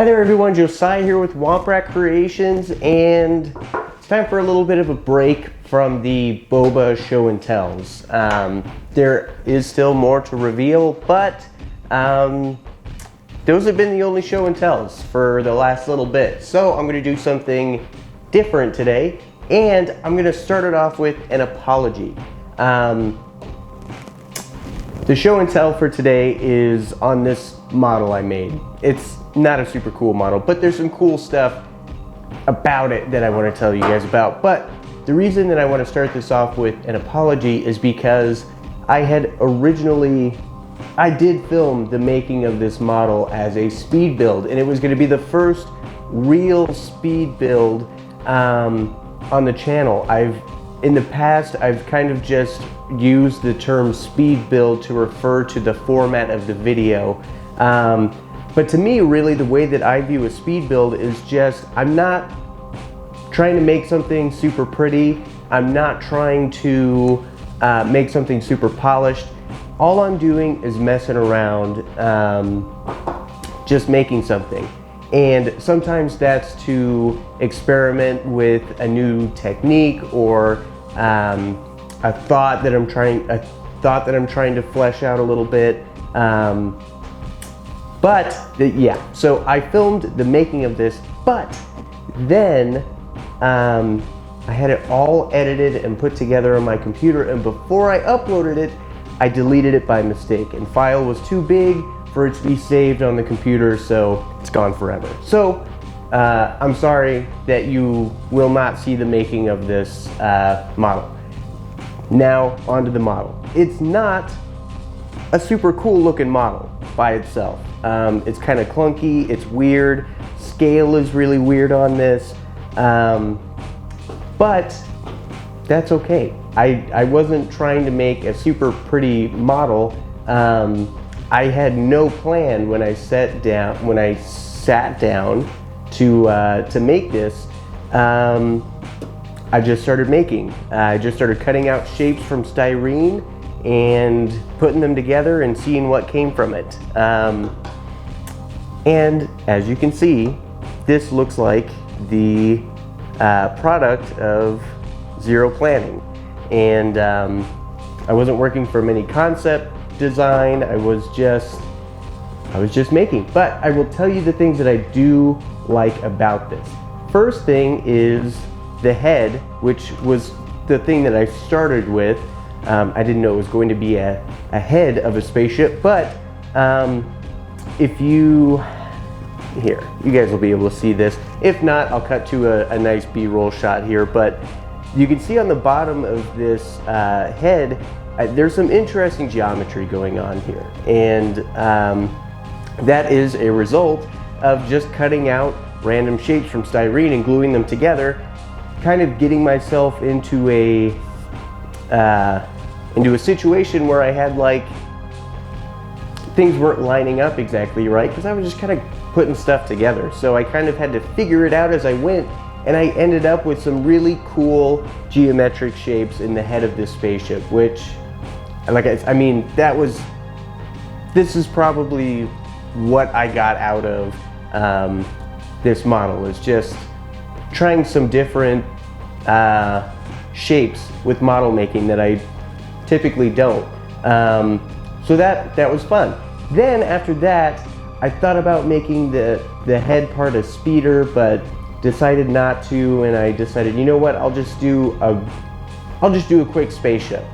Hi there everyone, Josiah here with Womprat Creations, and it's time for a little bit of a break from the boba show and tells. There is still more to reveal, but those have been the only show and tells for the last little bit. So I'm going to do something different today, and I'm going to start it off with an apology. The show and tell for today is on this model I made. It's not a super cool model, but there's some cool stuff about it that I want to tell you guys about. But the reason that I want to start this off with an apology is because I did film the making of this model as a speed build, and it was going to be the first real speed build on the channel. In the past, I've kind of just used the term speed build to refer to the format of the video. But to me, really, the way that I view a speed build is just, I'm not trying to make something super pretty. I'm not trying to make something super polished. All I'm doing is messing around, just making something. And sometimes that's to experiment with a new technique or a thought that I'm trying to flesh out a little bit. So I filmed the making of this, but then I had it all edited and put together on my computer, and before I uploaded it, I deleted it by mistake, and file was too big for it to be saved on the computer, so it's gone forever. So I'm sorry that you will not see the making of this model. Now onto the model. It's not a super cool looking model by itself. It's kind of clunky, it's weird, scale is really weird on this, but that's okay. I wasn't trying to make a super pretty model. I had no plan when I sat down to make this. I just started making. I just started cutting out shapes from styrene and putting them together and seeing what came from it. And as you can see, this looks like the product of zero planning. And I wasn't working from any concept design. I was just making. But I will tell you the things that I do like about this. First thing is the head, which was the thing that I started with. I didn't know it was going to be a head of a spaceship, but you guys will be able to see this. If not, I'll cut to a nice B-roll shot here, but you can see on the bottom of this head, there's some interesting geometry going on here, and that is a result of just cutting out random shapes from styrene and gluing them together, kind of getting myself into a situation where I had things weren't lining up exactly right, because I was just kind of putting stuff together. So I kind of had to figure it out as I went, and I ended up with some really cool geometric shapes in the head of this spaceship, which, this is probably what I got out of this model, is just trying some different shapes with model making that I typically don't. So that was fun. Then after that, I thought about making the head part a speeder, but decided not to, and I decided, you know what, I'll just do a quick spaceship.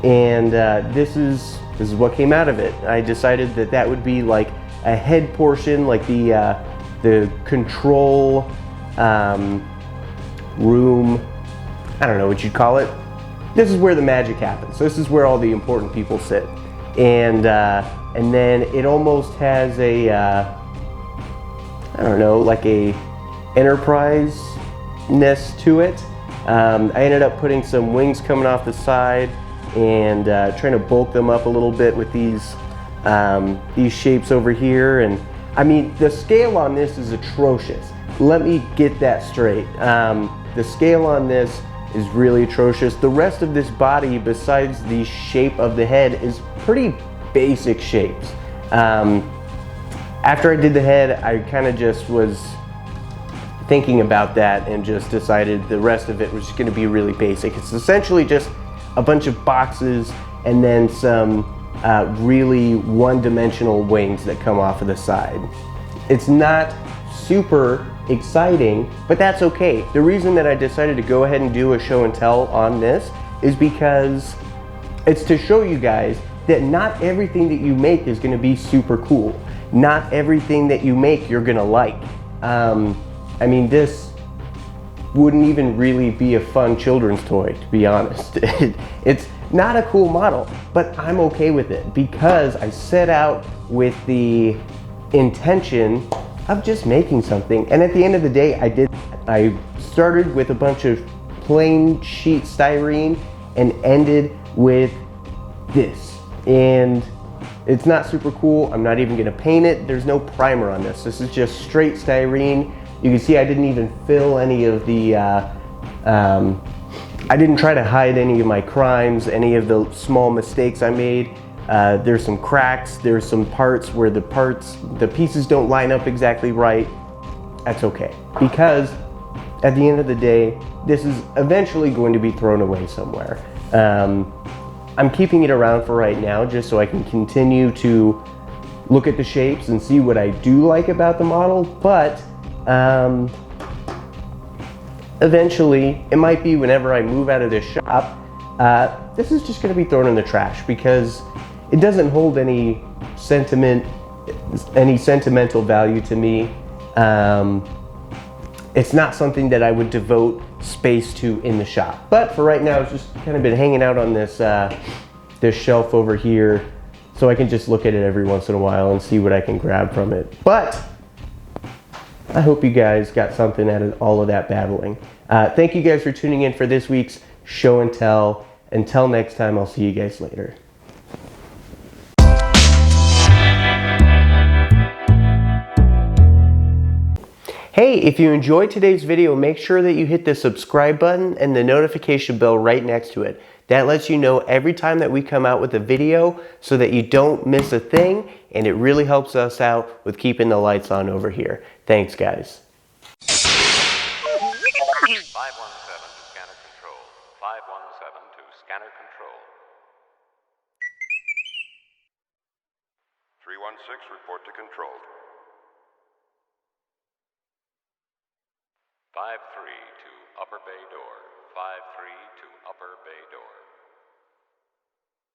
And this is what came out of it. I decided that would be like a head portion, like the control room, I don't know what you'd call it. This is where the magic happens. So this is where all the important people sit. And then it almost has a, I don't know, like a enterprise-ness to it. I ended up putting some wings coming off the side and trying to bulk them up a little bit with these shapes over here. And I mean, the scale on this is atrocious. Let me get that straight. The scale on this is really atrocious. The rest of this body, besides the shape of the head, is pretty basic shapes. After I did the head, I kind of just was thinking about that and just decided the rest of it was just going to be really basic. It's essentially just a bunch of boxes and then some really one-dimensional wings that come off of the side. It's not super exciting, but that's okay. The reason that I decided to go ahead and do a show and tell on this is because it's to show you guys that not everything that you make is going to be super cool. Not everything that you make you're going to like. I mean, this wouldn't even really be a fun children's toy, to be honest. It's not a cool model, but I'm okay with it because I set out with the intention of just making something. And at the end of the day, I started with a bunch of plain sheet styrene and ended with this. And it's not super cool. I'm not even gonna paint it. There's no primer on this. This is just straight styrene. You can see I didn't even fill any of the, I didn't try to hide any of my crimes, any of the small mistakes I made. There's some cracks, there's some parts where the pieces don't line up exactly right. That's okay, because at the end of the day, this is eventually going to be thrown away somewhere. I'm keeping it around for right now just so I can continue to look at the shapes and see what I do like about the model, but eventually, it might be whenever I move out of this shop, this is just going to be thrown in the trash because it doesn't hold any sentimental value to me. It's not something that I would devote space to in the shop. But for right now, it's just kind of been hanging out on this this shelf over here, so I can just look at it every once in a while and see what I can grab from it. But I hope you guys got something out of all of that babbling. Thank you guys for tuning in for this week's show and tell. Until next time, I'll see you guys later. Hey, if you enjoyed today's video, make sure that you hit the subscribe button and the notification bell right next to it. That lets you know every time that we come out with a video so that you don't miss a thing, and it really helps us out with keeping the lights on over here. Thanks, guys. 517 to scanner control. 517 to scanner control. 316, report to control. 53 to upper bay door. 53 to upper bay door.